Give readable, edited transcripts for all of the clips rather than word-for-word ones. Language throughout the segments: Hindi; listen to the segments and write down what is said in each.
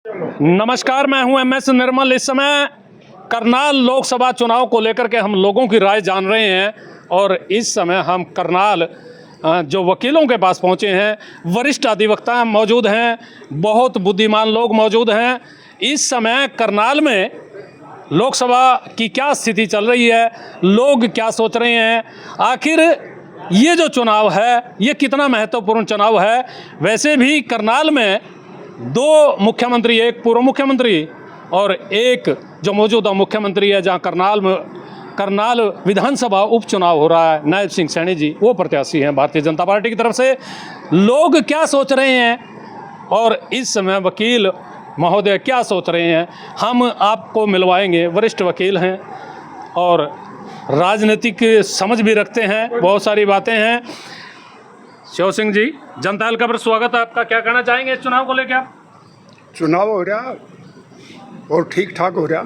नमस्कार, मैं हूं एमएस निर्मल। इस समय करनाल लोकसभा चुनाव को लेकर के हम लोगों की राय जान रहे हैं और इस समय हम करनाल जो वकीलों के पास पहुंचे हैं, वरिष्ठ अधिवक्ता मौजूद हैं, बहुत बुद्धिमान लोग मौजूद हैं। इस समय करनाल में लोकसभा की क्या स्थिति चल रही है, लोग क्या सोच रहे हैं, आखिर ये जो चुनाव है ये कितना महत्वपूर्ण चुनाव है। वैसे भी करनाल में दो मुख्यमंत्री, एक पूर्व मुख्यमंत्री और एक जो मौजूदा मुख्यमंत्री है, जहां करनाल विधानसभा उपचुनाव हो रहा है, नायब सिंह सैनी जी वो प्रत्याशी हैं भारतीय जनता पार्टी की तरफ से। लोग क्या सोच रहे हैं और इस समय वकील महोदय क्या सोच रहे हैं, हम आपको मिलवाएंगे। वरिष्ठ वकील हैं और राजनीतिक समझ भी रखते हैं, बहुत सारी बातें हैं। शिव सिंह जी, जनता हल्का पर स्वागत है आपका। क्या कहना चाहेंगे इस चुनाव को लेकर आप? चुनाव हो रहा और ठीक ठाक हो रहा।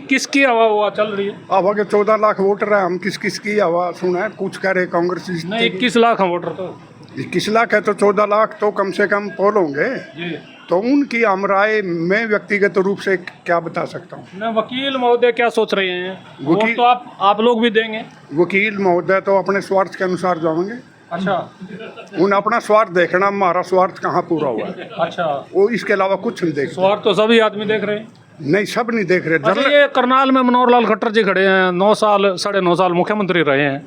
किसकी हवा चल रही है? हवा के 14 लाख वोटर है। हम किस की हवा सुना है? कुछ कह रहे कांग्रेस नहीं, 21 लाख हैं वोटर। तो 21 लाख है तो 14 लाख तो कम से कम पोल होंगे। तो उनकी हम राय मैं व्यक्तिगत रूप से क्या बता सकता हूँ। मैं वकील महोदय क्या सोच रहे हैं? वोट तो आप लोग भी देंगे। वकील महोदय तो अपने स्वार्थ के अनुसार जाएंगे। अच्छा, उन अपना स्वार्थ देखना, हमारा स्वार्थ कहाँ पूरा हुआ है। अच्छा, वो इसके अलावा कुछ नहीं देख। स्वार्थ तो सभी आदमी देख रहे हैं। नहीं, सब नहीं देख रहे। अच्छा, ये करनाल में मनोहर लाल खट्टर जी खड़े हैं, 9 साल 9.5 साल मुख्यमंत्री रहे हैं।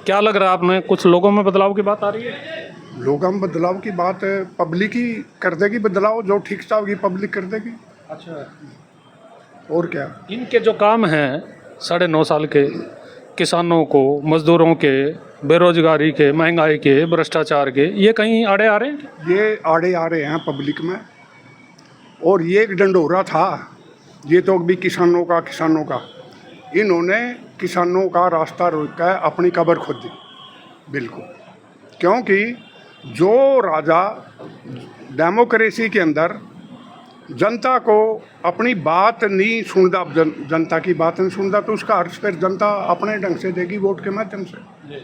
क्या लग रहा है आपने, कुछ लोगों में बदलाव की बात आ रही है? लोगों में बदलाव की बात पब्लिक ही कर देगी। बदलाव जो ठीक ठाक होगी पब्लिक कर देगी। अच्छा, और क्या? इनके जो काम हैं 9.5 साल के, किसानों को, मजदूरों के, बेरोजगारी के, महंगाई के, भ्रष्टाचार के, ये कहीं आड़े आ रहे हैं? ये आड़े आ रहे हैं पब्लिक में। और ये एक डंडोरा था, ये तो भी किसानों का। इन्होंने किसानों का रास्ता रोका, अपनी कब्र खोद दी। बिल्कुल, क्योंकि जो राजा डेमोक्रेसी के अंदर जनता को अपनी बात नहीं सुनता, जनता की बात नहीं सुनता, तो उसका अर्थ फिर जनता अपने ढंग से देगी वोट के माध्यम से।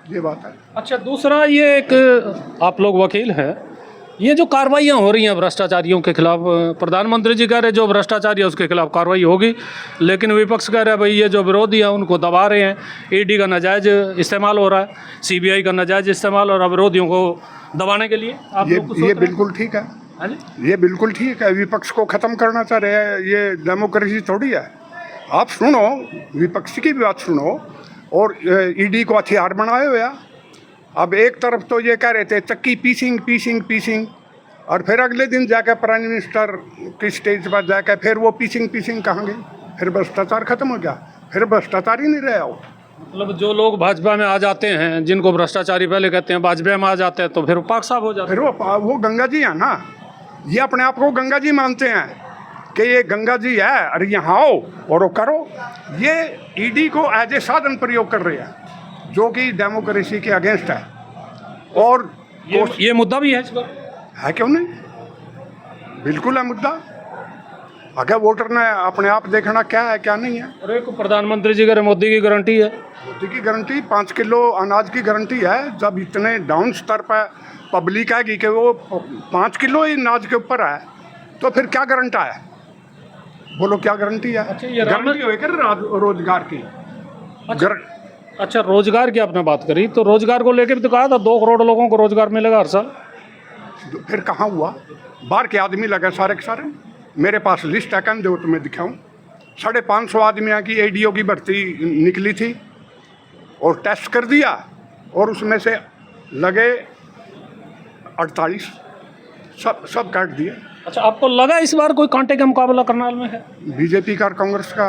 ये बात है। अच्छा, दूसरा ये एक आप लोग वकील हैं, ये जो कार्रवाइयाँ हो रही हैं भ्रष्टाचारियों के खिलाफ, प्रधानमंत्री जी कह रहे जो भ्रष्टाचारी है उसके खिलाफ कार्रवाई होगी, लेकिन विपक्ष कह रहा है भाई ये जो विरोधी हैं उनको दबा रहे हैं, ईडी का नाजायज इस्तेमाल हो रहा है, सीबीआई का नाजायज इस्तेमाल हो रहा है विरोधियों को दबाने के लिए। आप ये बिल्कुल ठीक है। ये बिल्कुल ठीक है। विपक्ष को ख़त्म करना चाह रहे हैं, ये डेमोक्रेसी थोड़ी है। आप सुनो, विपक्ष की भी बात सुनो। और ईडी को हथियार बनाए हुए। अब एक तरफ तो ये कह रहे थे चक्की पीसिंग, और फिर अगले दिन जाकर प्राइम मिनिस्टर की स्टेज पर जाकर फिर वो पीसिंग कहाँ गई? फिर भ्रष्टाचार खत्म हो गया, फिर भ्रष्टाचार ही नहीं रहा हो। मतलब जो लोग भाजपा में आ जाते हैं, जिनको भ्रष्टाचारी पहले कहते हैं, भाजपा में आ जाते हैं तो फिर पाक साफ हो जाते हैं। फिर वो गंगा जी है ना, ये अपने आप को गंगा जी मानते हैं कि ये गंगा जी है, अरे यहाँ आओ और वो करो। ये ईडी को एज ए साधन प्रयोग कर रहे हैं, जो कि डेमोक्रेसी के अगेंस्ट है। और ये मुद्दा भी है इस पर? है, क्यों नहीं? बिल्कुल है मुद्दा। अगर वोटर ने अपने आप देखना क्या है क्या नहीं है। अरे प्रधानमंत्री जी कह रहे मोदी की गारंटी है। मोदी की गारंटी 5 किलो अनाज की गारंटी है। जब इतने डाउन स्तर पर पब्लिक आएगी कि वो 5 किलो ही अनाज के ऊपर है, तो फिर क्या गारंटा है? बोलो क्या गारंटी है? अच्छा, ये गारंटी होगी रोजगार की। अच्छा, रोजगार की आपने बात करी, तो रोजगार को लेकर भी तो कहा था 2 करोड़ लोगों को रोजगार मिलेगा हर साल। फिर कहाँ हुआ? बाहर के आदमी लगे सारे के सारे। मेरे पास लिस्ट है, कम दो तुम्हें दिखाऊं। 550 आदमियों की एडीओ की भर्ती निकली थी और टेस्ट कर दिया, और उसमें से लगे 48, सब काट दिए। अच्छा, आपको लगा इस बार कोई कांटे का मुकाबला करनाल में है? बीजेपी का, कांग्रेस का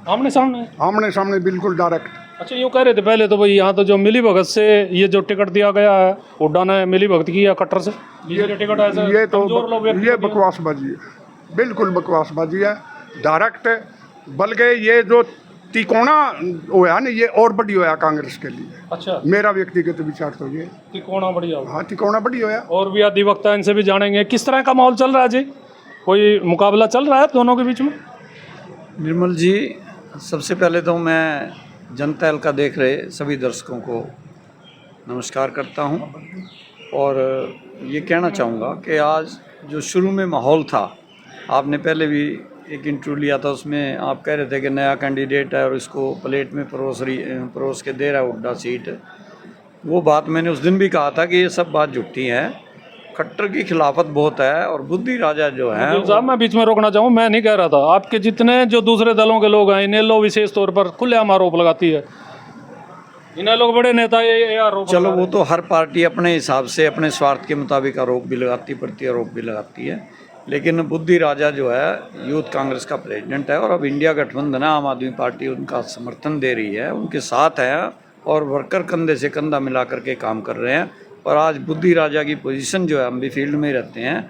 आमने सामने बिल्कुल डायरेक्ट। अच्छा, यूँ कह रहे थे पहले तो भाई यहाँ तो जो मिली भगत से ये जो टिकट दिया गया है, हुड्डा ने मिली भगत की या खट्टर से ये टिकट ऐसा, ये तो ये बकवासबाजी है, बिल्कुल बकवासबाजी है, डायरेक्ट। बल्कि ये जो तिकोना होया ना, ये और बड़ी होया कांग्रेस के लिए। अच्छा, मेरा व्यक्तिगत विचार तो ये तिकोना बढ़िया। हाँ, तिकोना बड़ी होया। और भी अधिवक्ता, इनसे भी जानेंगे किस तरह का माहौल चल रहा है जी, कोई मुकाबला चल रहा है दोनों के बीच में? निर्मल जी, सबसे पहले तो मैं जनता हल्का देख रहे सभी दर्शकों को नमस्कार करता हूं। और ये कहना चाहूँगा कि आज जो शुरू में माहौल था, आपने पहले भी एक इंटरव्यू लिया था, उसमें आप कह रहे थे कि नया कैंडिडेट है और इसको प्लेट में परोस के दे रहा है हुड्डा सीट। वो बात मैंने उस दिन भी कहा था कि ये सब बात झूठी है। खट्टर की खिलाफत बहुत है और बुद्धि राजा जो है वकील साहब, मैं बीच में रोकना चाहूँ, मैं नहीं कह रहा था, आपके जितने जो दूसरे दलों के लोग हैं इनेलो विशेष तौर पर खुलेआम आरोप लगाती है। इन्हें लोग बड़े नेता ये आरोप चलो वो तो हर पार्टी अपने हिसाब से अपने स्वार्थ के मुताबिक आरोप भी लगाती, प्रति आरोप भी लगाती है, लेकिन बुद्धि राजा जो है यूथ कांग्रेस का प्रेसिडेंट है और अब इंडिया गठबंधन है, आम आदमी पार्टी उनका समर्थन दे रही है, उनके साथ है और वर्कर कंधे से कंधा मिला करके काम कर रहे हैं। और आज बुद्धि राजा की पोजीशन जो है, हम भी फील्ड में ही रहते हैं,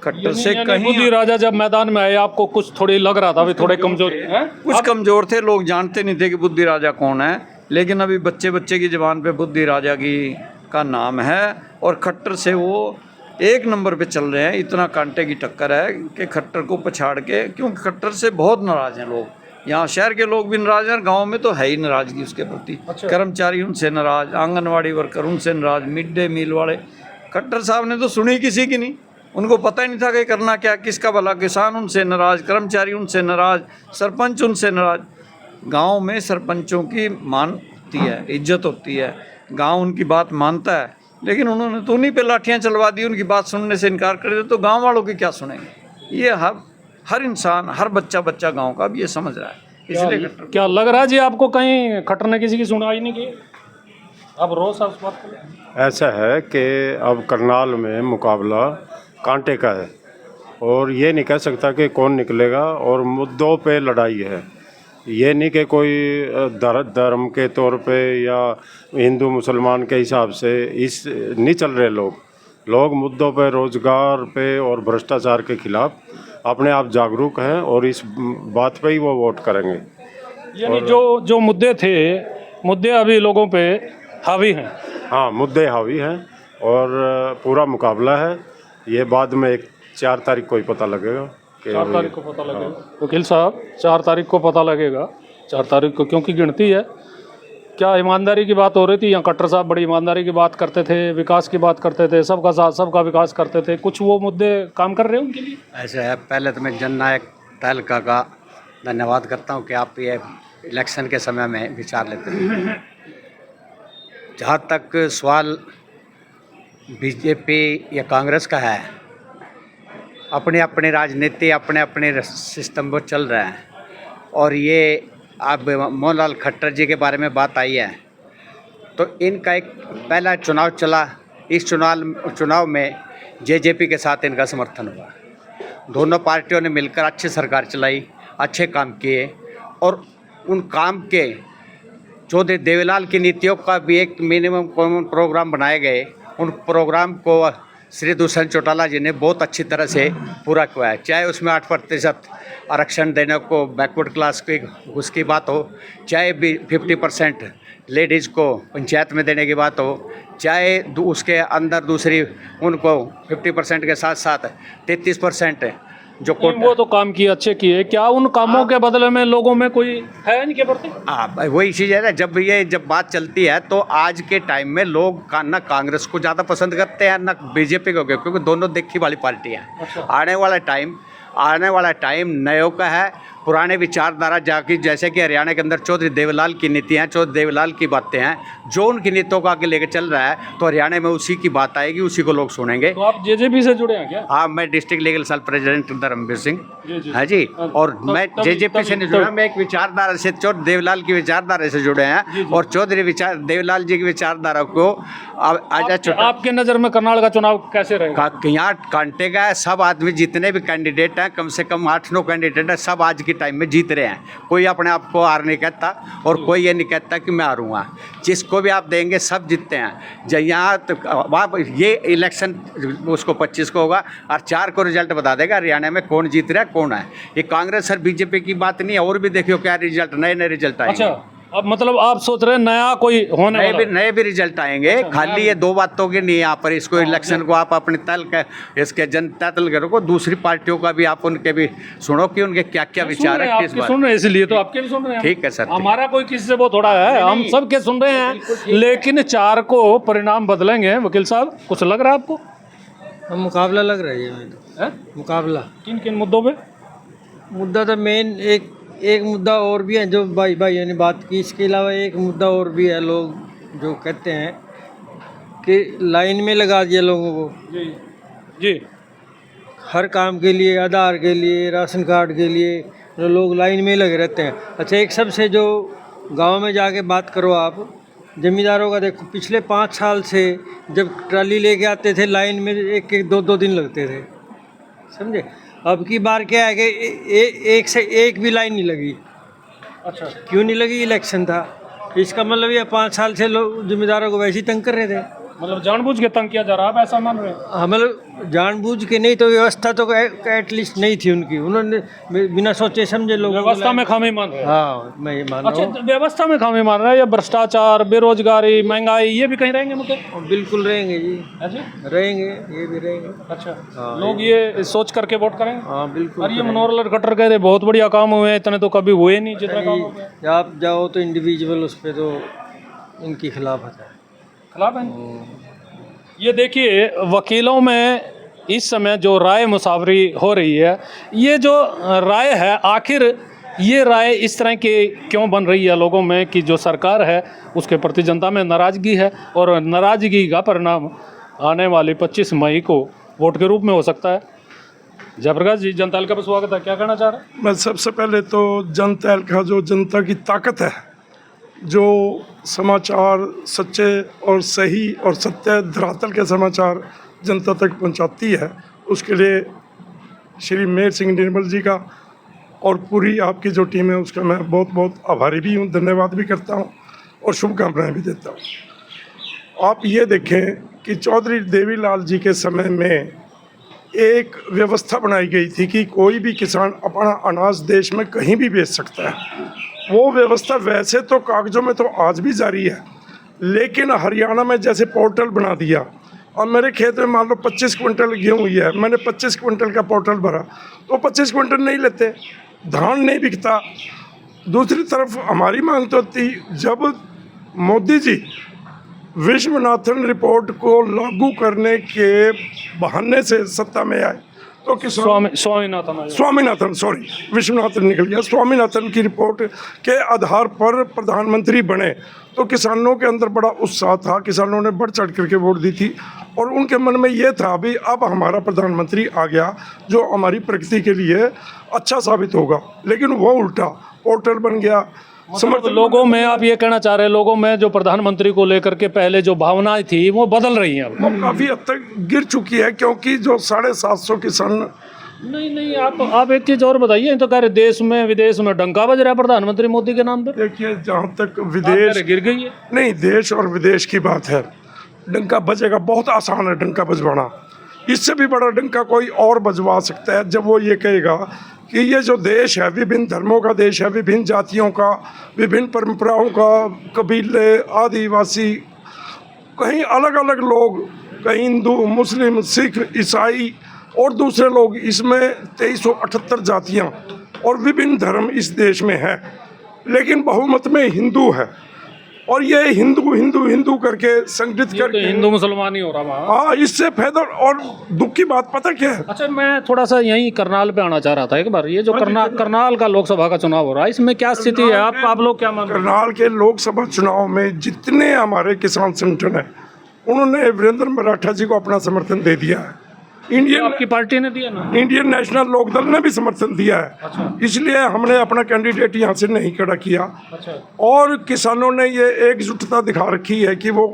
खट्टर से कहीं बुद्धि राजा जब मैदान में आए आपको कुछ थोड़ी लग रहा था अभी थोड़े कमजोर हैं? कुछ कमजोर थे, लोग जानते नहीं थे कि बुद्धि राजा कौन है, लेकिन अभी बच्चे बच्चे की ज़बान पे बुद्धि राजा का नाम है और खट्टर से वो एक नंबर पे चल रहे हैं। इतना कांटे की टक्कर है कि खट्टर को पछाड़ के, क्योंकि खट्टर से बहुत नाराज़ हैं लोग, यहाँ शहर के लोग भी नाराज़ हैं, गांव में तो है ही नाराज़गी उसके प्रति। अच्छा। कर्मचारी उनसे नाराज़, आंगनवाड़ी वर्कर उनसे नाराज़, मिड डे मील वाले। खट्टर साहब ने तो सुनी किसी की नहीं, उनको पता ही नहीं था कि करना क्या, किसका भला। किसान उनसे नाराज़, कर्मचारी उनसे नाराज़, सरपंच उनसे नाराज़। गांव में सरपंचों की मान होती है, इज्जत होती है, गांव उनकी बात मानता है, लेकिन उन्होंने तो उन्हीं पे लाठियां चलवा दी, उनकी बात सुनने से इनकार कर दिया, तो गांव वालों की क्या सुनेंगे। ये हर इंसान, हर बच्चा गांव का भी ये समझ रहा है। इसलिए क्या लग रहा है जी आपको कहीं खट्टर ने किसी की सुनवाई नहीं की? अब रोज आप बात करें। ऐसा है कि अब करनाल में मुकाबला कांटे का है और ये नहीं कह सकता कि कौन निकलेगा, और मुद्दों पे लड़ाई है। ये नहीं कि कोई धर्म के तौर पे या हिंदू मुसलमान के हिसाब से इस नहीं चल रहे लोग मुद्दों पे, रोज़गार पे और भ्रष्टाचार के खिलाफ अपने आप जागरूक हैं और इस बात पे ही वो वोट करेंगे। यानी जो मुद्दे थे, मुद्दे अभी लोगों पे हावी हैं। हाँ, मुद्दे हावी हैं और पूरा मुकाबला है। ये बाद में 4 तारीख को ही पता लगेगा। 4 तारीख को पता लगेगा वकील साहब, 4 तारीख को पता लगेगा। 4 तारीख को क्योंकि गिनती है। क्या ईमानदारी की बात हो रही थी? यहाँ खट्टर साहब बड़ी ईमानदारी की बात करते थे, विकास की बात करते थे, सबका साथ सबका विकास करते थे। कुछ वो मुद्दे काम कर रहे हैं उनके लिए? ऐसे है, पहले तो मैं जननायक तहलका का धन्यवाद करता हूँ कि आप ये इलेक्शन के समय में विचार लेते हैं। जहाँ तक सवाल बीजेपी या कांग्रेस का है, अपनी अपनी राजनीति, अपने अपने सिस्टम पर चल रहे हैं। और ये अब मोहनलाल खट्टर जी के बारे में बात आई है, तो इनका एक पहला चुनाव चला, इस चुनाव में जेजेपी के साथ इनका समर्थन हुआ। दोनों पार्टियों ने मिलकर अच्छी सरकार चलाई, अच्छे काम किए और उन काम के चौधरी देवीलाल की नीतियों का भी एक मिनिमम कॉमन प्रोग्राम बनाए गए। उन प्रोग्राम को श्री दुष्यंत चौटाला जी ने बहुत अच्छी तरह से पूरा किया है। चाहे उसमें 8% आरक्षण देने को बैकवर्ड क्लास की उसकी बात हो, चाहे भी 50% लेडीज़ को पंचायत में देने की बात हो, चाहे उसके अंदर दूसरी उनको 50% के साथ साथ 33% जो वो तो काम किए, अच्छे किए। क्या उन कामों के बदले में लोगों में कोई है इनके प्रति? हाँ, वही चीज़ है ना, जब बात चलती है तो आज के टाइम में लोग ना कांग्रेस को ज़्यादा पसंद करते हैं ना बीजेपी को, क्योंकि दोनों देखी वाली पार्टी है। अच्छा। आने वाला टाइम नयों का है। पुराने विचारधारा जाके, जैसे कि हरियाणा के अंदर चौधरी देवीलाल की नीतियाँ, चौधरी देवीलाल की बातें हैं, जो उनकी नीतियों को आगे लेकर चल रहा है, तो हरियाणा में उसी की बात आएगी, उसी को लोग सुनेंगे। तो आप जेजेपी से जुड़े हैं क्या? हाँ, मैं district legal cell president Dharmveer Singh ji. है जी। और मैं जेजेपी से नहीं जुड़ा, मैं एक विचारधारा से, चौधरी देवीलाल की विचारधारा से जुड़े हैं। और चौधरी देवीलाल जी की विचारधारा को आपके नज़र में करनाल का चुनाव कैसे रहेगा? यहाँ कांटे का है। सब आदमी, जितने भी कैंडिडेट हैं, कम से कम 8-9 कैंडिडेट हैं, सब आज के टाइम में जीत रहे हैं। कोई अपने आप को हार नहीं कहता और कोई ये नहीं कहता कि मैं हारूंगा। जिसको भी आप देंगे सब जीतते हैं। जब यहाँ तो ये इलेक्शन उसको 25 को होगा और 4 को रिजल्ट बता देगा हरियाणा में कौन जीत रहा है, कौन है। ये कांग्रेस और बीजेपी की बात नहीं है, और भी देखियो क्या रिजल्ट, नए रिजल्ट आएंगे। अच्छा, अब मतलब आप सोच रहे हैं नया कोई होने वाला? नए भी रिजल्ट आएंगे। खाली ये 2 बातों की नहीं, यहाँ पर इसको इलेक्शन को आप अपने इसके जनता तल करो, दूसरी पार्टियों का भी आप उनके भी सुनो कि उनके क्या क्या विचार है, किस बात। सुन रहे हैं, इसलिए तो आपके भी सुन रहे हैं। ठीक है सर, हमारा कोई किसी से वो थोड़ा है, हम सब के सुन रहे हैं। लेकिन 4 को परिणाम बदलेंगे वकील साहब, कुछ लग रहा है आपको? अब मुकाबला लग रहा है हमें तो। है मुकाबला किन किन मुद्दों पे? मुद्दा तो मेन एक मुद्दा और भी है जो भाइयों ने बात की। इसके अलावा एक मुद्दा और भी है, लोग जो कहते हैं कि लाइन में लगा दिया लोगों को जी जी हर काम के लिए, आधार के लिए, राशन कार्ड के लिए, जो लोग लाइन में लगे रहते हैं। अच्छा, एक सबसे जो गांव में जाके बात करो आप जमींदारों का, देखो पिछले 5 साल से जब ट्राली लेके आते थे लाइन में एक एक 2-2 दिन लगते थे, समझे। अब की बार क्या है कि एक से एक भी लाइन नहीं लगी। अच्छा, क्यों नहीं लगी? इलेक्शन था। इसका मतलब ये 5 साल से लोग जमींदारों को वैसे ही तंग कर रहे थे। मतलब जानबूझ के तंग किया जा रहा है, आप ऐसा मान रहे हैं? हाँ, मतलब जानबूझ के नहीं तो व्यवस्था तो एटलीस्ट नहीं थी उनकी, उन्होंने बिना सोचे समझे लोग व्यवस्था में खामी मान रहे हैं? हाँ, मैं ये मान रहा अच्छा, हूँ। व्यवस्था में खामी मान रहे हैं या भ्रष्टाचार, बेरोजगारी, महंगाई, ये भी कहीं रहेंगे मुद्दे? बिल्कुल रहेंगे जी, ऐसे? रहेंगे, ये भी रहेंगे। अच्छा, हाँ, लोग ये सोच करके वोट करेंगे? हाँ बिल्कुल। और ये मनोहर खट्टर कह रहे बहुत बढ़िया काम हुए हैं, इतने तो कभी हुए नहीं जितना काम हो गया। जब आप जाओ तो इंडिविजुअल उस पर तो इनकी खिलाफत है। खिलाफ है। ये देखिए, वकीलों में इस समय जो राय मुसावरी हो रही है, ये जो राय है, आखिर ये राय इस तरह की क्यों बन रही है लोगों में कि जो सरकार है उसके प्रति जनता में नाराज़गी है, और नाराज़गी का परिणाम आने वाली 25 मई को वोट के रूप में हो सकता है। जयप्रकाश जी, जनता हल्का पर स्वागत है, क्या कहना चाह रहे हैं? मैं सबसे पहले तो जनता का जो जनता की ताकत है, जो समाचार सच्चे और सही और सत्य धरातल के समाचार जनता तक पहुंचाती है, उसके लिए श्री मेयर सिंह निर्मल जी का और पूरी आपकी जो टीम है उसका मैं बहुत बहुत आभारी भी हूं, धन्यवाद भी करता हूं और शुभकामनाएं भी देता हूं। आप ये देखें कि चौधरी देवीलाल जी के समय में एक व्यवस्था बनाई गई थी कि कोई भी किसान अपना अनाज देश में कहीं भी बेच सकता है। वो व्यवस्था वैसे तो कागजों में तो आज भी जारी है, लेकिन हरियाणा में जैसे पोर्टल बना दिया, और मेरे खेत में मान लो 25 क्विंटल गेहूँ हुई है, मैंने 25 क्विंटल का पोर्टल भरा तो 25 क्विंटल नहीं लेते, धान नहीं बिकता। दूसरी तरफ हमारी मांग तो थी, जब मोदी जी विश्वनाथन रिपोर्ट को लागू करने के बहाने से सत्ता में आए तो किसान स्वामीनाथन सॉरी विश्वनाथन निकल गया, स्वामीनाथन की रिपोर्ट के आधार पर प्रधानमंत्री बने तो किसानों के अंदर बड़ा उत्साह था, किसानों ने बढ़ चढ़ करके वोट दी थी और उनके मन में ये था भी अब हमारा प्रधानमंत्री आ गया जो हमारी प्रगति के लिए अच्छा साबित होगा। लेकिन वो उल्टा पोर्टल बन गया। समर्थ लोगों में, आप ये कहना चाह रहे हैं, लोगों में जो प्रधानमंत्री को लेकर के पहले जो भावनाएं थी वो बदल रही हैं, वो काफ़ी हद तक गिर चुकी है, क्योंकि जो 750 किसान नहीं आप एक चीज़ और बताइए, तो कह रहे देश में विदेश में डंका बज रहा है प्रधानमंत्री मोदी के नाम पर। देखिए, जहाँ तक विदेश गिर गई है, नहीं देश और विदेश की बात है, डंका बजेगा, बहुत आसान है डंका बजवाना, इससे भी बड़ा डंका कोई और बजवा सकता है जब वो ये कहेगा कि ये जो देश है विभिन्न धर्मों का देश है, विभिन्न जातियों का, विभिन्न परंपराओं का, कबीले, आदिवासी, कहीं अलग अलग लोग, कहीं हिंदू, मुस्लिम, सिख, ईसाई और दूसरे लोग, इसमें 2378 जातियाँ और विभिन्न धर्म इस देश में है, लेकिन बहुमत में हिंदू है। और ये हिंदू हिंदू हिंदू करके संगठित करके हिंदू मुसलमान ही हो रहा वहाँ। हाँ, इससे फायदा और दुख की बात पता क्या है। अच्छा, मैं थोड़ा सा यहीं करनाल पे आना चाह रहा था एक बार। ये जो करनाल का लोकसभा का चुनाव हो रहा है, इसमें क्या स्थिति है, आप लोग क्या मान रहे हैं? करनाल के लोकसभा चुनाव में जितने हमारे किसान संगठन है, उन्होंने वीरेंद्र मराठा जी को अपना समर्थन दे दिया है। आपकी पार्टी ने दिया ना? इंडियन नेशनल लोकदल ने भी समर्थन दिया है। अच्छा। इसलिए हमने अपना कैंडिडेट यहाँ से नहीं खड़ा किया। अच्छा। और किसानों ने ये एकजुटता दिखा रखी है कि वो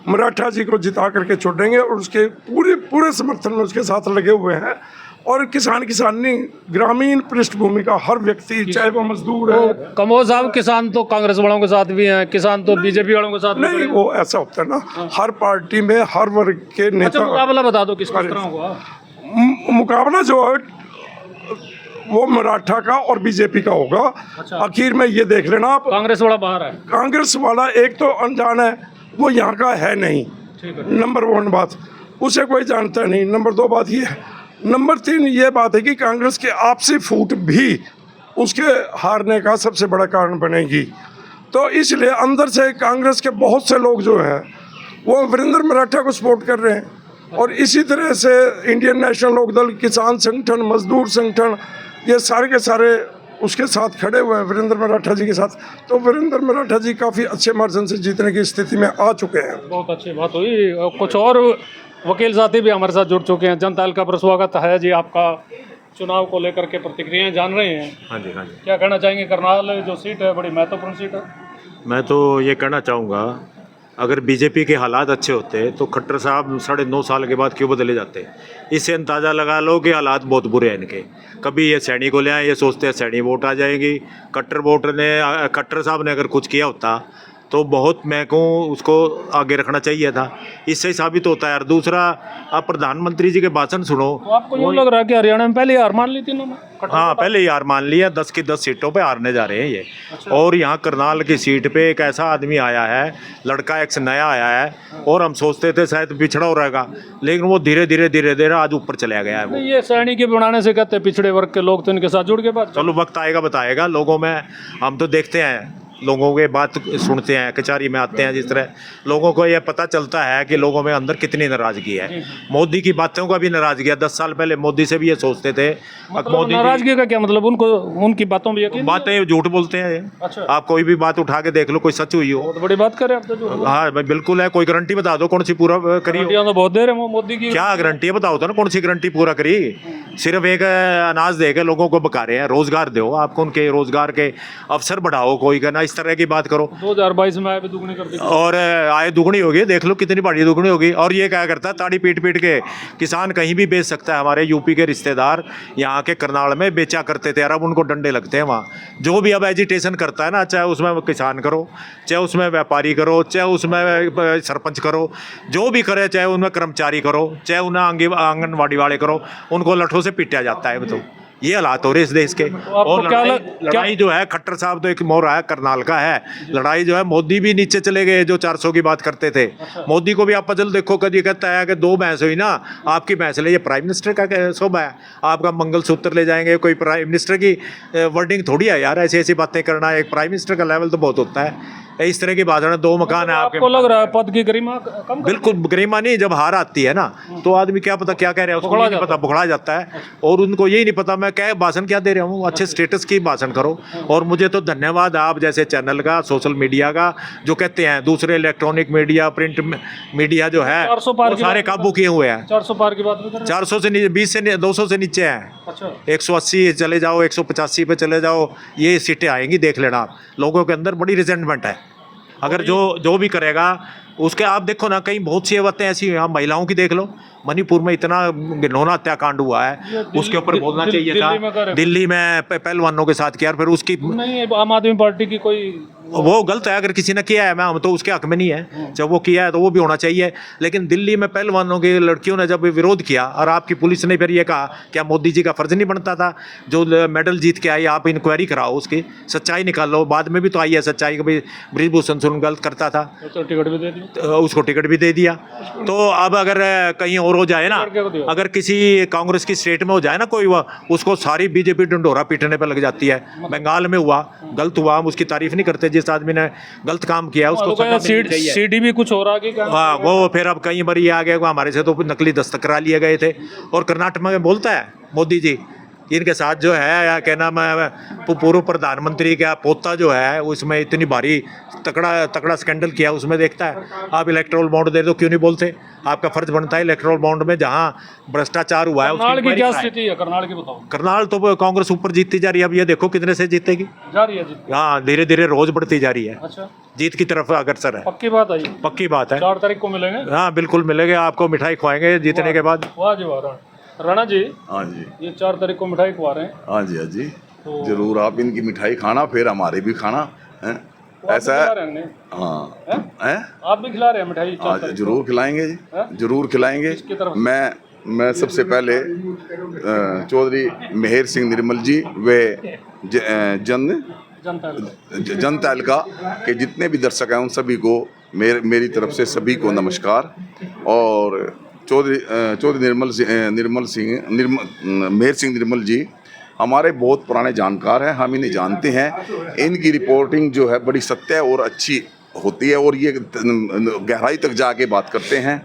मराठा जी को जिता करके छोड़ेंगे और उसके पूरे समर्थन में उसके साथ लगे हुए हैं। और किसानी ग्रामीण पृष्ठभूमि का हर व्यक्ति, चाहे वो मजदूर है, कमोद साहब, किसान तो कांग्रेस वालों के साथ भी हैं, किसान तो बीजेपी वालों के साथ नहीं, वो ऐसा होता है ना, हर पार्टी में हर वर्ग के नेता। अच्छा, मुकाबला बता दो किस तरह होगा? मुकाबला जो है वो मराठा का और बीजेपी का होगा। अच्छा। आखिर में ये देख लेना आप, कांग्रेस वाला बाहर है। कांग्रेस वाला एक तो अनजान है, वो यहाँ का है नहीं, नंबर 1 बात, उसे कोई जानता नहीं। नंबर 2 बात ये है। नंबर 3 ये बात है कि कांग्रेस के आपसी फूट भी उसके हारने का सबसे बड़ा कारण बनेगी। तो इसलिए अंदर से कांग्रेस के बहुत से लोग जो हैं वो वीरेंद्र मराठा को सपोर्ट कर रहे हैं और इसी तरह से इंडियन नेशनल लोकदल, किसान संगठन, मजदूर संगठन, ये सारे के सारे उसके साथ खड़े हुए हैं वीरेंद्र मराठा जी के साथ। तो वीरेंद्र मराठा जी काफ़ी अच्छे मार्जिन से जीतने की स्थिति में आ चुके हैं। बहुत अच्छी बात हुई। कुछ और वकील साथी भी हमारे साथ जुड़ चुके हैं। जनता हल्का पर स्वागत है जी आपका। चुनाव को लेकर के प्रतिक्रियाएं जान रहे हैं। हाँ जी, हाँ जी। क्या कहना चाहेंगे? करनाल जो सीट है बड़ी महत्वपूर्ण सीट है। मैं तो ये कहना चाहूँगा, अगर बीजेपी के हालात अच्छे होते तो खट्टर साहब 9.5 साल के बाद क्यों बदले जाते। इससे अंदाज़ा लगा लो कि हालात बहुत बुरे हैं इनके। कभी ये सैनी को ले आए, ये सोचते हैं सैनी वोट आ जाएगी। खट्टर साहब ने अगर कुछ किया होता तो बहुत मैं कहूँ उसको आगे रखना चाहिए था। इससे ही साबित होता है। और दूसरा, आप प्रधानमंत्री जी के भाषण सुनो। तो आपको यूँ लग रहा है कि हरियाणा में पहले हार मान ली थी इन्होंने? हाँ, पहले ही हार मान लिया। 10 की 10 सीटों पे हारने जा रहे हैं ये। और यहाँ करनाल की सीट पे एक ऐसा आदमी आया है, लड़का एक से नया आया है, और हम सोचते थे शायद पिछड़ा हो रहेगा, लेकिन वो धीरे धीरे आज ऊपर चला गया है। वो ये सैनी के बनाने से कहते हैं पिछड़े वर्ग के लोग तो इनके साथ जुड़ के बात। चलो वक्त आएगा बताएगा। लोगों में हम तो देखते हैं, लोगों के बात सुनते हैं, कचहरी में आते हैं, जिस तरह लोगों को यह पता चलता है कि लोगों में अंदर कितनी नाराजगी है। मोदी की बातों का भी नाराजगी है। 10 साल पहले मोदी से भी ये सोचते थे। मोदी नाराजगी का क्या मतलब? उनको उनकी बातों में यकीन? बातें झूठ बोलते हैं ये। अच्छा। आप कोई भी बात उठा के देख लो, कोई सच हुई हो। बहुत बड़ी बात करें आप तो। हाँ भाई, बिल्कुल है। कोई गारंटी बता दो कौन सी पूरा करी हो। तो बहुत देर है मोदी की। क्या गारंटी है बताओ तो ना, कौन सी गारंटी पूरा करी। सिर्फ एक अनाज दे के लोगों को बका रहे हैं। रोजगार दो आपको, उनके रोजगार के अवसर बढ़ाओ। कोई कहना इस तरह की बात करो। 2022 में आय भी दुगनी कर दी और आय दुगनी होगी। देख लो कितनी बड़ी दुगनी होगी। और ये क्या करता है, ताड़ी पीट के किसान कहीं भी बेच सकता है। हमारे यूपी के रिश्तेदार यहाँ के करनाल में बेचा करते थे, अब उनको डंडे लगते हैं वहाँ। जो भी अब एजिटेशन करता है ना, चाहे उसमें किसान करो, चाहे उसमें व्यापारी करो, चाहे उसमें सरपंच करो, जो भी करे, चाहे उनमें कर्मचारी करो, चाहे उन्हें आंगनवाड़ी वाले करो, उनको लठों से पीटा जाता है। तो ये हालात हो रहे इस देश के। और लड़ाई जो है, खट्टर साहब तो एक मोहरा है, करनाल का है। लड़ाई जो है, मोदी भी नीचे चले गए जो 400 की बात करते थे। मोदी को भी आप पजल देखो, कभी कहता है कि 2 भैंस हुई ना, आपकी भैंस ले। ये प्राइम मिनिस्टर का शोभा है। आपका मंगलसूत्र ले जाएंगे। कोई प्राइम मिनिस्टर की वर्डिंग थोड़ी है यार, ऐसी ऐसी बातें करना। एक प्राइम मिनिस्टर का लेवल तो बहुत होता है। इस तरह की बात है। 2 मकान है आपके। आपको लग रहा है पद की गरिमा कम? बिल्कुल गरिमा नहीं। जब हार आती है ना, तो आदमी क्या पता क्या कह रहा है, उसको नहीं पता, बुखड़ा जाता है। और उनको यही नहीं पता मैं क्या भाषण क्या दे रहा हूँ। अच्छे स्टेटस की भाषण करो। और मुझे तो धन्यवाद आप जैसे चैनल का, सोशल मीडिया का, जो कहते हैं दूसरे इलेक्ट्रॉनिक मीडिया, प्रिंट मीडिया जो है, वो सारे काबू किए हुए हैं। 400 पार की बात भी कर। 400 से 20 से 200 से नीचे है। अच्छा। 180 चले जाओ, 185 पे चले जाओ, ये सीटें आएंगी। देख लेना आप। लोगों के अंदर बड़ी रिजेंटमेंट है। अगर जो भी करेगा उसके, आप देखो ना, कहीं बहुत सी बातें ऐसी हैं। महिलाओं की देख लो, मणिपुर में इतना घिनौना हत्याकांड हुआ है, उसके ऊपर बोलना चाहिए था। दिल्ली में पहलवानों के साथ किया, फिर उसकी नहीं, आम आदमी पार्टी की कोई वो गलत है। अगर किसी ने किया है, मैं हम तो उसके हक में नहीं है। जब वो किया है तो वो भी होना चाहिए। लेकिन दिल्ली में पहलवानों की लड़कियों ने जब विरोध किया, और आपकी पुलिस ने फिर ये कहा, क्या मोदी जी का फर्ज नहीं बनता था? जो मेडल जीत के आई, आप इंक्वायरी कराओ, उसकी सच्चाई निकालो। बाद में भी तो आई है सच्चाई कि भाई ब्रिजभूषण सुन गलत करता था, तो टिकट भी दे दिया, उसको टिकट भी दे दिया। तो अब अगर कहीं और हो जाए ना, अगर किसी कांग्रेस की स्टेट में हो जाए ना कोई, उसको सारी बीजेपी डंडोरा पीटने पर लग जाती है। बंगाल में हुआ, गलत हुआ, हम उसकी तारीफ नहीं करते। जिस आदमी ने गलत काम किया उसको सीडी भी कुछ हो रहा है। हाँ, वो फिर अब कई बार ये आ गया, हमारे से तो नकली दस्तक करा लिए गए थे। और कर्नाटक में बोलता है मोदी जी, इनके साथ जो है, या क्या नाम है, पूर्व प्रधानमंत्री का पोता जो है, उसमें इतनी भारी तकड़ा स्कैंडल किया, उसमें देखता है। आप इलेक्ट्रोल बॉन्ड दे दो, क्यों नहीं बोलते? आपका फर्ज बनता है इलेक्ट्रोल बॉन्ड में, जहां भ्रष्टाचार हुआ है। करनाल की क्या स्थिति है? करनाल की बताओ। करनाल तो कांग्रेस ऊपर जीतती जा रही है। अब ये देखो कितने से जीतेगी, जा रही है। हाँ, धीरे धीरे रोज बढ़ती जा रही है। अच्छा, जीत की तरफ अग्रसर है। पक्की बात है। पक्की बात है। 4 तारीख को मिलेंगे। हाँ बिल्कुल मिलेंगे, आपको मिठाई खवाएंगे जीतने के बाद। वाह जी वाह। राणा जी, हाँ जी, ये 4 तारीख को मिठाई खवा रहे हैं। हाँ जी, हाँ जी, तो जरूर आप इनकी मिठाई खाना, फिर हमारे भी खाना है। ऐसा है। हाँ है, आप भी खिला रहे हैं मिठाई? आज जरूर खिलाएंगे जी, जरूर खिलाएंगे। मैं सबसे पहले चौधरी मेहर सिंह निर्मल जी व जनता हल्का के जितने भी दर्शक हैं, उन सभी को मेरी तरफ से सभी को नमस्कार। और चौधरी मेहर सिंह निर्मल जी हमारे बहुत पुराने जानकार हैं, हम इन्हें जानते हैं। इनकी रिपोर्टिंग जो है बड़ी सत्य और अच्छी होती है, और ये गहराई तक जाके बात करते हैं।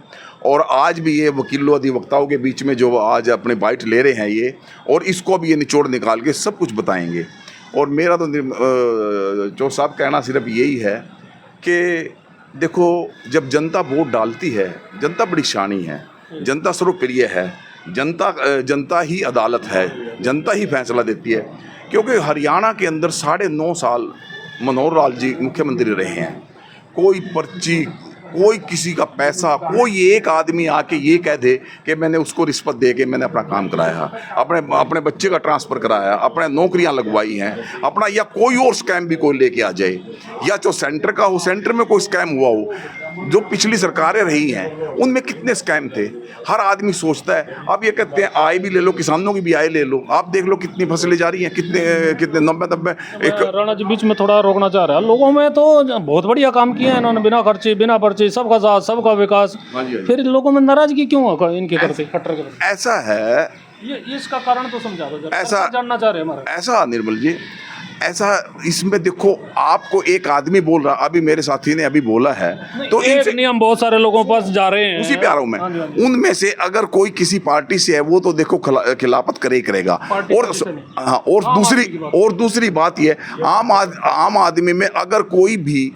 और आज भी ये वकीलों अधिवक्ताओं के बीच में जो आज अपने बाइट ले रहे हैं ये, और इसको भी ये निचोड़ निकाल के सब कुछ बताएंगे। और मेरा तो जो साहब कहना सिर्फ यही है कि देखो, जब जनता वोट डालती है, जनता बड़ी शानी है, जनता सर्वप्रिय है, जनता ही अदालत है, जनता ही फैसला देती है। क्योंकि हरियाणा के अंदर 9.5 साल मनोहर लाल जी मुख्यमंत्री रहे हैं। कोई पर्ची, कोई किसी का पैसा, कोई एक आदमी आके ये कह दे कि मैंने उसको रिश्वत दे के मैंने अपना काम कराया, अपने बच्चे का ट्रांसफ़र कराया, अपने नौकरियां लगवाई हैं अपना, या कोई और स्कैम भी कोई लेके आ जाए, या जो सेंटर का हो, सेंटर में कोई स्कैम हुआ हो। जो पिछली सरकारें रही हैं उनमें कितने स्कैम थे, हर आदमी सोचता है। अब ये कहते हैं आय भी ले लो, किसानों की भी आय ले लो, आप देख लो कितनी फसलें जा रही हैं, कितने 90 एक। राणा जी बीच में थोड़ा रोकना चाह रहा है, लोगों में तो बहुत बढ़िया काम किया है इन्होंने, बिना खर्चे बिना पर्चे, सबका साथ सबका विकास। फिर लोगों में नाराजगी क्यों होगा इनके करते, खट्टर के करते? ऐसा है, ये इसका कारण तो समझा दो, ऐसा जानना चाह रहे हैं हमारा। ऐसा निर्मल जी, ऐसा इसमें देखो, आपको एक आदमी बोल रहा, अभी मेरे साथी ने अभी बोला है, तो एक नियम बहुत सारे लोगों के पास जा रहे हैं, उसी पे आ रहा हूं मैं। हाँ जी। उनमें से अगर कोई किसी पार्टी से है, वो तो देखो खिलाफत करेगा। और दूसरी बात ये, आम आदमी में अगर कोई भी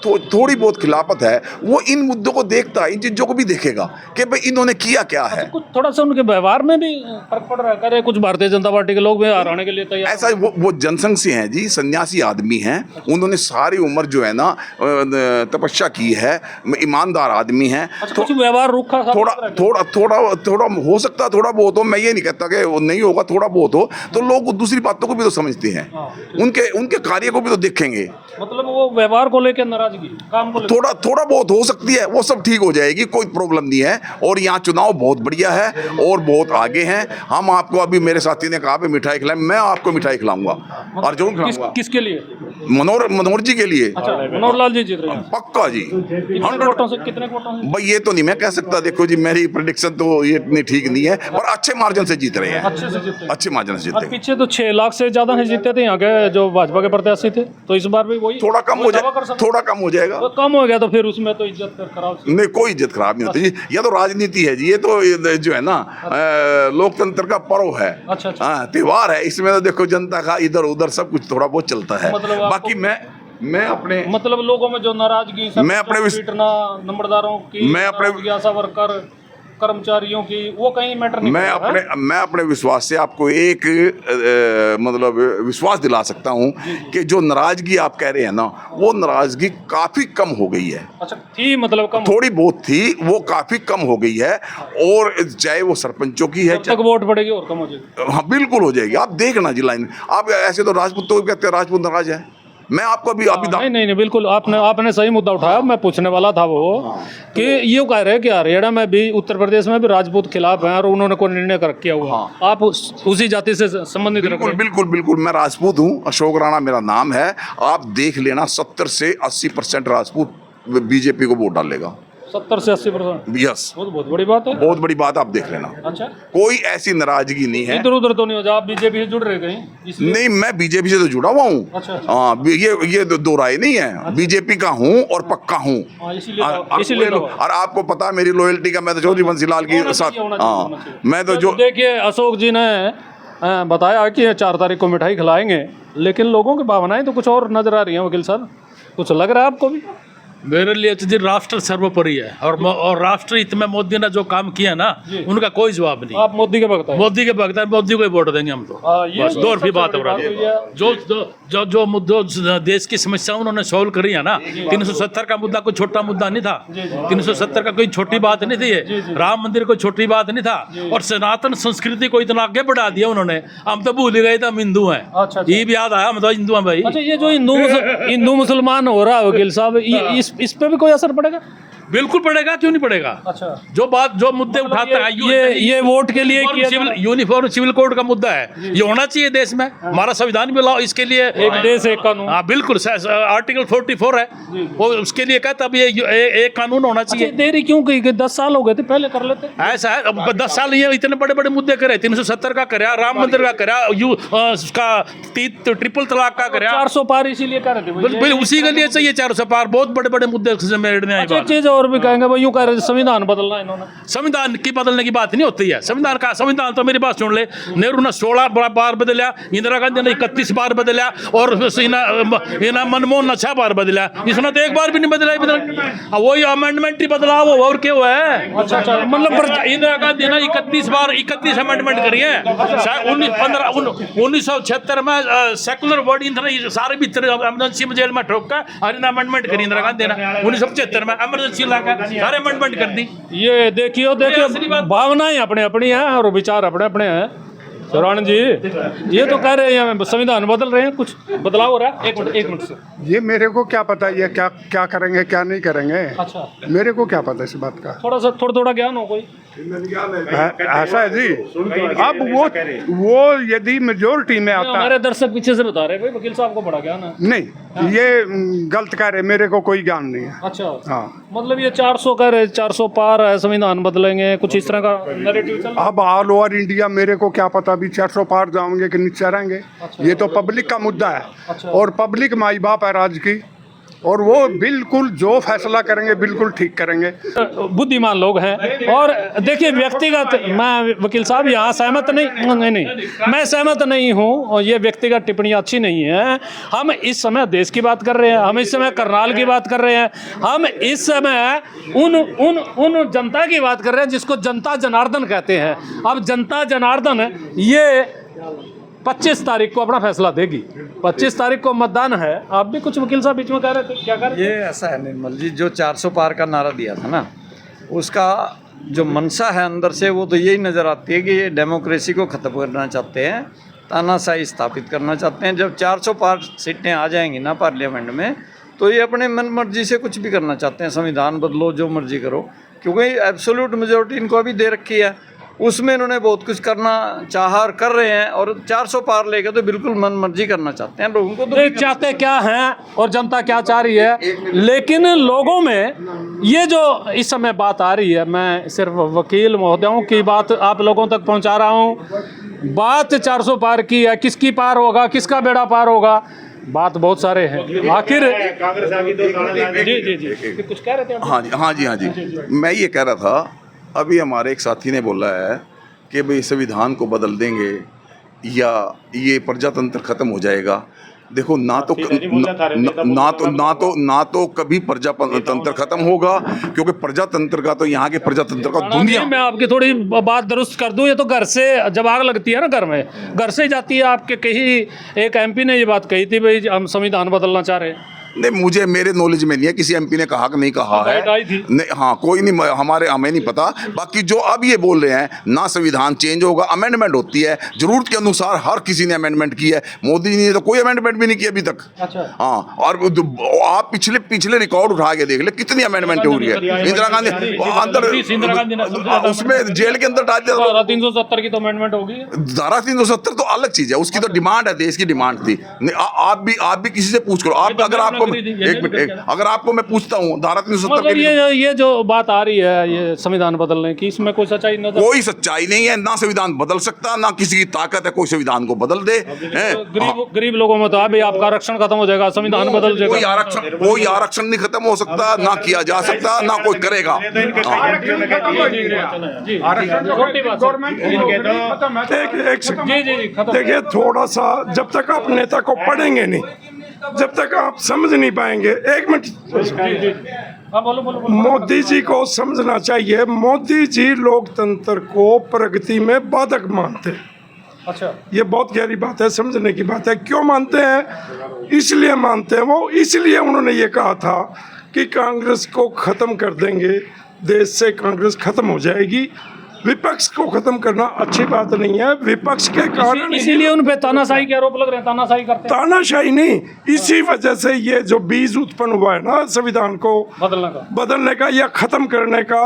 तो थोड़ी बहुत खिलाफत है, वो इन मुद्दों को देखता है, इन चीज़ों को भी देखेगा कि भाई इन्होंने किया क्या है। कुछ थोड़ा सा उनके व्यवहार में भी फर्क पड़ रहा है। करे कुछ भारतीय जनता पार्टी के लोग भी हराने के लिए तैयार। ऐसा वो जनसंघ से हैं जी, सन्यासी आदमी हैं। उन्होंने सारी उम्र जो है ना तपस्या की है, ईमानदार आदमी हैं। कुछ व्यवहार रूखा थोड़ा हो सकता है, थोड़ा बहुत हो, मैं ये नहीं कहता कि वो नहीं होगा, थोड़ा बहुत हो तो लोग दूसरी बातों को भी तो समझते हैं, उनके कार्य को भी तो देखेंगे। मतलब वो व्यवहार को लेकर नाराजगी, काम को थोड़ा बहुत हो सकती है, वो सब ठीक हो जाएगी, कोई प्रॉब्लम नहीं है। और यहाँ चुनाव बहुत बढ़िया है और बहुत आगे हैं। हम आपको, अभी मेरे साथी ने कहा मिठाई खिलाएं, मैं आपको मिठाई खिलाऊंगा और जरूर खिलाऊंगा। किसके लिए? मनोहर जी के लिए। अच्छा, मनोहर लाल जी जीत रहे हैं पक्का जी। 100 वोटों से, कितने वोटों से? भाई ये तो नहीं मैं कह सकता, देखो जी मेरी प्रेडिक्शन तो ये इतनी ठीक नहीं है, पर अच्छे मार्जिन से जीत रहे हैं, अच्छे से जीते, अच्छे मार्जिन से जीते। पीछे तो 6 लाख से ज्यादा ही जीते थे यहाँ के जो भाजपा के प्रत्याशी थे, तो इस बार भी वही थोड़ा कम हो जाएगा, तो कम हो गया तो फिर उसमें तो इज्जत खराब नहीं, कोई इज्जत खराब नहीं होती जी। ये तो राजनीति है जी, ये तो जो है ना लोकतंत्र का पर्व है। अच्छा। हाँ, त्योहार है, इसमें तो देखो जनता का इधर उधर सब कुछ थोड़ा बहुत चलता है। बाकी मैं अपने मतलब लोगों में जो नाराजगी, मैं अपने नंबरदारों की, मैं अपने आशा वर्कर कर्मचारियों की, वो कहीं मैटर नहीं। मैं अपने विश्वास से आपको एक मतलब विश्वास दिला सकता हूं कि जो नाराजगी आप कह रहे हैं ना, वो नाराजगी काफी कम हो गई है। अच्छा, थी मतलब कम, थोड़ी बहुत थी, वो काफी कम हो गई है। और चाहे वो सरपंचों की है, जब तक वोट पड़ेगी और कम हो जाएगी। हाँ बिल्कुल हो जाएगी। आप देखना जी लाइन, आप ऐसे तो राजपूत तो कहते हैं राजपूत नाराज है। मैं आपको अभी नहीं बिल्कुल आपने सही मुद्दा उठाया। मैं पूछने वाला था वो कि ये कह रहे हैं कि हरियाणा में भी, उत्तर प्रदेश में भी राजपूत खिलाफ हैं और उन्होंने कोई निर्णय किया हुआ। आप उसी जाति से संबंधित? बिल्कुल मैं राजपूत हूँ, अशोक राणा मेरा नाम है। आप देख लेना 70 से 80% राजपूत बीजेपी को वोट डालेगा। 70 से 80%? यस, बहुत बड़ी बात है, बहुत बड़ी बात। आप देख लेना। अच्छा, कोई ऐसी नाराजगी नहीं है। इधर उधर तो नहीं हो जाए, आप बीजेपी से जुड़ रहे कहीं? नहीं, मैं बीजेपी से तो जुड़ा हुआ हूँ। अच्छा। हाँ, ये दो राय नहीं है, बीजेपी का हूँ और पक्का हूँ। इसीलिए और आपको पता है मेरी लॉयल्टी का, मैं तो चौधरी बंसीलाल के साथ। हाँ, मैं तो जो देखिए, अशोक जी ने बताया कि 4 तारीख को मिठाई खिलाएंगे, लेकिन लोगों की भावनाएं तो कुछ और नजर आ रही हैं। वकील साहब, कुछ लग रहा है आपको भी? मेरे लिए तो जी राष्ट्र सर्वोपरि है, और राष्ट्र हित में मोदी ने जो काम किया ना, उनका कोई जवाब नहीं। आप मोदी के भक्त हैं? मोदी के भक्त हैं, मोदी को ही वोट देंगे हम तो। बस 2 रुपये बात हो रही है। जो मुद्दों देश की समस्या उन्होंने सॉल्व करी है ना, 370 का मुद्दा कोई छोटा मुद्दा नहीं था। 370 का कोई छोटी बात नहीं थी ये। राम मंदिर कोई छोटी बात नहीं था। और सनातन संस्कृति को इतना आगे बढ़ा दिया उन्होंने, हम तो भूल ही गए थे हम हिंदू हैं। ये भी याद आया, हम तो हिंदू हैं भाई। अच्छा, ये जो हिंदू मुसलमान हो रहा है वकील साहब, इस पे भी कोई असर पड़ेगा? बिल्कुल पड़ेगा, क्यों नहीं पड़ेगा। अच्छा, जो मुद्दे उठाता है ये वोट के लिए यूनिफॉर्म सिविल कोड का मुद्दा है, ये होना चाहिए देश में। हमारा संविधान भी लाओ इसके लिए, एक देश एक कानून। हाँ बिल्कुल, आर्टिकल 44 है वो, उसके लिए कहता अब ये एक कानून होना चाहिए। देरी क्यों की? 10 साल हो गए थे, पहले कर लेते। ऐसा है, अब 10 साल ये इतने बड़े बड़े मुद्दे करे, 370 का करे, राम मंदिर का करे, उसका ट्रिपल तलाक का करे, 400 पार इसीलिए कर रहे थे, उसी के लिए चाहिए 400 पार। बहुत बड़े बड़े मुद्दे चीज और भी कहेंगे भाई यूँ कह रहे संविधान बदलना इन्होंने। संविधान की बदलने की बात नहीं होती है। संविधान तो मेरी बात सुन ले, नेहरू ने 16 बार बदला, इंदिरा गांधी ने 31 बार बदला, और मनमोहन ने 6 बार बदला, इसने तो एक बार भी नहीं बदला। वही अमेंडमेंट ही बदलाव हो, और क्या हुआ है? अच्छा मतलब इंदिरा गांधी ने 31 अमेंडमेंट करी है। 1976 में सेकुलर वर्ड सारे भीतर इमरजेंसी में जेल में ठोक कर और अमेंडमेंट करी इंदिरा गांधी ने 1975 में इमरजेंसी लाकर सारे अमेंडमेंट कर दी। ये देखिए भावनाएं अपने अपनी हैं और विचार अपने अपने हैं। चौहान जी ये तो कह रहे हैं संविधान बदल रहे हैं, कुछ बदलाव हो रहा है। एक मिनट से ये मेरे को क्या पता ये क्या करेंगे क्या नहीं करेंगे। अच्छा मेरे को क्या पता इस बात का। थोड़ा ज्ञान हो कोई ऐसा है जी। अब वो यदि मेजोरिटी में आता हमारे दर्शक पीछे से बता रहे हैं भाई वकील साहब को बड़ा ज्ञान है। नहीं ये गलत कह रहे, मेरे को कोई ज्ञान नहीं है। अच्छा हाँ मतलब ये 400 कह रहे, 400 पार है, संविधान बदलेंगे, कुछ इस तरह का नैरेटिव चल रहा है। अब ऑल ओवर इंडिया मेरे को क्या पता भी 400 पार जाओगे कि नीचे रहेंगे। ये तो पब्लिक का मुद्दा है और पब्लिक माई बाप है राज्य की, और वो बिल्कुल जो फैसला करेंगे बिल्कुल ठीक करेंगे। बुद्धिमान लोग हैं। और देखिए व्यक्तिगत, मैं वकील साहब यहाँ सहमत नहीं, मैं सहमत नहीं हूँ और ये व्यक्तिगत टिप्पणी अच्छी नहीं है। हम इस समय देश की बात कर रहे हैं, हम इस समय करनाल की बात कर रहे हैं, हम इस समय उन जनता की बात कर रहे हैं जिसको जनता जनार्दन कहते हैं। अब जनता जनार्दन ये 25 तारीख को अपना फैसला देगी। 25 तारीख को मतदान है। आप भी कुछ वकील साहब बीच में कह रहे थे, क्या कह रहे थे? ये ऐसा है निर्मल जी, जो 400 पार का नारा दिया था ना, उसका जो मंशा है अंदर से वो तो यही नज़र आती है कि ये डेमोक्रेसी को ख़त्म करना चाहते हैं, तानाशाही स्थापित करना चाहते हैं। जब 400 पार सीटें आ जाएंगी ना पार्लियामेंट में, तो ये अपने मन मर्जी से कुछ भी करना चाहते हैं। संविधान बदलो, जो मर्जी करो, क्योंकि एब्सोल्यूट मेजोरिटी इनको अभी दे रखी है। उसमें इन्होंने बहुत कुछ करना चाहा और कर रहे हैं, और 400 पार लेकर तो बिल्कुल मन मर्जी करना चाहते हैं। लोगों को तो चाहते क्या हैं और जनता क्या चाह रही है, लेकिन लोगों में ये जो इस समय बात आ रही है, मैं सिर्फ वकील महोदयों की बात आप लोगों तक पहुंचा रहा हूं। बात 400 पार की है, किसकी पार होगा, किसका बेड़ा पार होगा, बात बहुत सारे हैं। आखिर जी कुछ कह रहे थे आप? हाँ जी मैं ये कह रहा था, अभी हमारे एक साथी ने बोला है कि भाई संविधान को बदल देंगे या ये प्रजातंत्र खत्म हो जाएगा। देखो ना तो कभी प्रजातंत्र खत्म होगा, क्योंकि प्रजातंत्र का तो यहाँ के प्रजातंत्र का दुनिया। मैं आपकी थोड़ी बात दुरुस्त कर दूं, ये तो घर से जब आग लगती है ना घर में, घर से जाती है। आपके कहीं एक MP ने ये बात कही थी भाई हम संविधान बदलना चाह रहे हैं। नहीं, मुझे मेरे नॉलेज में नहीं है किसी MP ने कहा कि नहीं कहा है। नहीं, हाँ कोई नहीं, हमें नहीं पता। बाकी जो अब ये बोल रहे हैं ना संविधान चेंज होगा, अमेंडमेंट होती है जरूरत के अनुसार। हर किसी ने अमेंडमेंट की है, मोदी ने तो कोई अमेंडमेंट भी नहीं की अभी तक। अच्छा। हाँ, और आप पिछले रिकॉर्ड उठा के देख ले कितनी अमेंडमेंट हो रही है। इंदिरा गांधी अंदर उसमें जेल के अंदर डाल दिया। धारा 370 की तो अमेंडमेंट होगी। धारा 370 तो अलग चीज है, उसकी तो डिमांड है, देश की डिमांड थी। आप भी किसी से पूछ करो। आप अगर अगर आपको मैं पूछता हूँ धारा 370 के लिए, ये जो बात आ रही है ये संविधान बदलने की, इसमें कोई सच्चाई नजर? कोई सच्चाई नहीं है। ना संविधान बदल सकता, ना किसी की ताकत है कोई संविधान को बदल दे। गरीब लोगों में तो अभी आपका आरक्षण खत्म हो जाएगा, संविधान बदल जाएगा। कोई आरक्षण नहीं खत्म हो सकता, ना किया जा सकता, ना कोई करेगा। देखिए थोड़ा सा, जब तक आप नेता को पढ़ेंगे नहीं, जब तक आप समझ नहीं पाएंगे। एक मिनट, मोदी जी को समझना चाहिए, मोदी जी लोकतंत्र को प्रगति में बाधक मानते हैं। अच्छा, ये बहुत गहरी बात है, समझने की बात है। क्यों मानते हैं? इसलिए मानते हैं वो, इसलिए उन्होंने ये कहा था कि कांग्रेस को खत्म कर देंगे, देश से कांग्रेस खत्म हो जाएगी। विपक्ष को खत्म करना अच्छी बात नहीं है। विपक्ष के कारण इसीलिए उन पे तानाशाही के आरोप लग रहे हैं, तानाशाही करते हैं। तानाशाही नहीं, इसी वजह से ये जो बीज उत्पन्न हुआ है ना संविधान को बदलने का या खत्म करने का,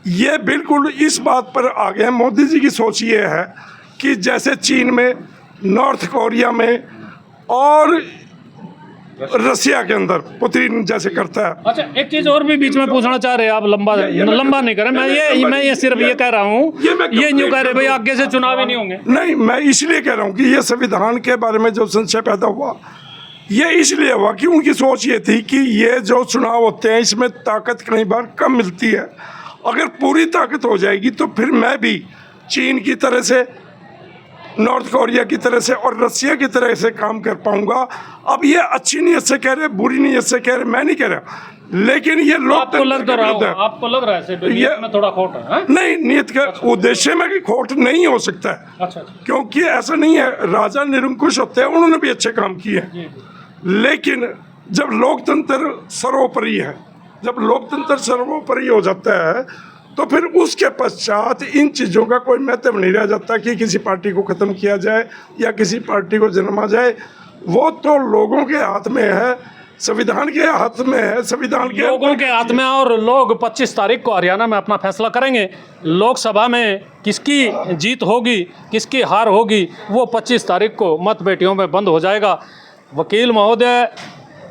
ये बिल्कुल इस बात पर आ गए। मोदी जी की सोच ये है कि जैसे चीन में, नॉर्थ कोरिया में और रसिया के अंदर पुतिन जैसे करता है। अच्छा, एक चीज और भी बीच में पूछना चाह रहे हैं आप, लंबा नहीं करें। मैं ये सिर्फ ये कह रहा हूँ, ये न्यू कह रहे भाई आगे से चुनाव ही नहीं होंगे। नहीं, मैं इसलिए कह रहा हूँ कि ये संविधान के बारे में जो संशय पैदा हुआ, ये इसलिए हुआ कि उनकी सोच ये थी कि ये जो चुनाव होते हैं इसमें ताकत कई बार कम मिलती है, अगर पूरी ताकत हो जाएगी तो फिर मैं भी चीन की तरह से, नॉर्थ कोरिया की तरह से और रसिया की तरह से काम कर पाऊंगा। अब ये अच्छी नीयत से कह रहे, बुरी नीयत से कह रहे, मैं नहीं कह रहा, लेकिन ये आपको लग लोकतंत्र रहा के विरुद्ध है, है। आपको लग रहा है ऐसे नीयत में थोड़ा खोट है, हाँ? नहीं, नीयत का उद्देश्य में कि खोट नहीं हो सकता है, अच्छा अच्छा। क्योंकि ऐसा नहीं है, राजा निरंकुश होते हैं, उन्होंने भी अच्छे काम किए हैं, लेकिन जब लोकतंत्र सर्वोपरि है, जब लोकतंत्र सर्वोपरि हो जाता है तो फिर उसके पश्चात इन चीज़ों का कोई महत्व नहीं रह जाता कि किसी पार्टी को ख़त्म किया जाए या किसी पार्टी को जन्मा जाए। वो तो लोगों के हाथ में है, संविधान के हाथ में है, संविधान के लोगों के हाथ में, और लोग 25 तारीख को हरियाणा में अपना फैसला करेंगे। लोकसभा में किसकी जीत होगी, किसकी हार होगी, वो 25 तारीख को मतपेटियों में बंद हो जाएगा। वकील महोदय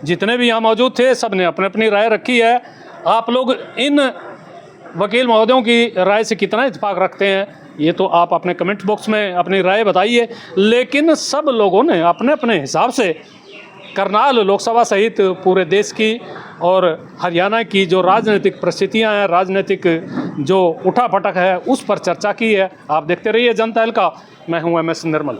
जितने भी यहाँ मौजूद थे, सब ने अपनी अपनी राय रखी है। आप लोग इन वकील महोदयों की राय से कितना इत्तेफाक रखते हैं, ये तो आप अपने कमेंट बॉक्स में अपनी राय बताइए। लेकिन सब लोगों ने अपने अपने हिसाब से करनाल लोकसभा सहित पूरे देश की और हरियाणा की जो राजनीतिक परिस्थितियां हैं, राजनीतिक जो उठापटक है, उस पर चर्चा की है। आप देखते रहिए जनता एल का। मैं हूं MS निर्मल।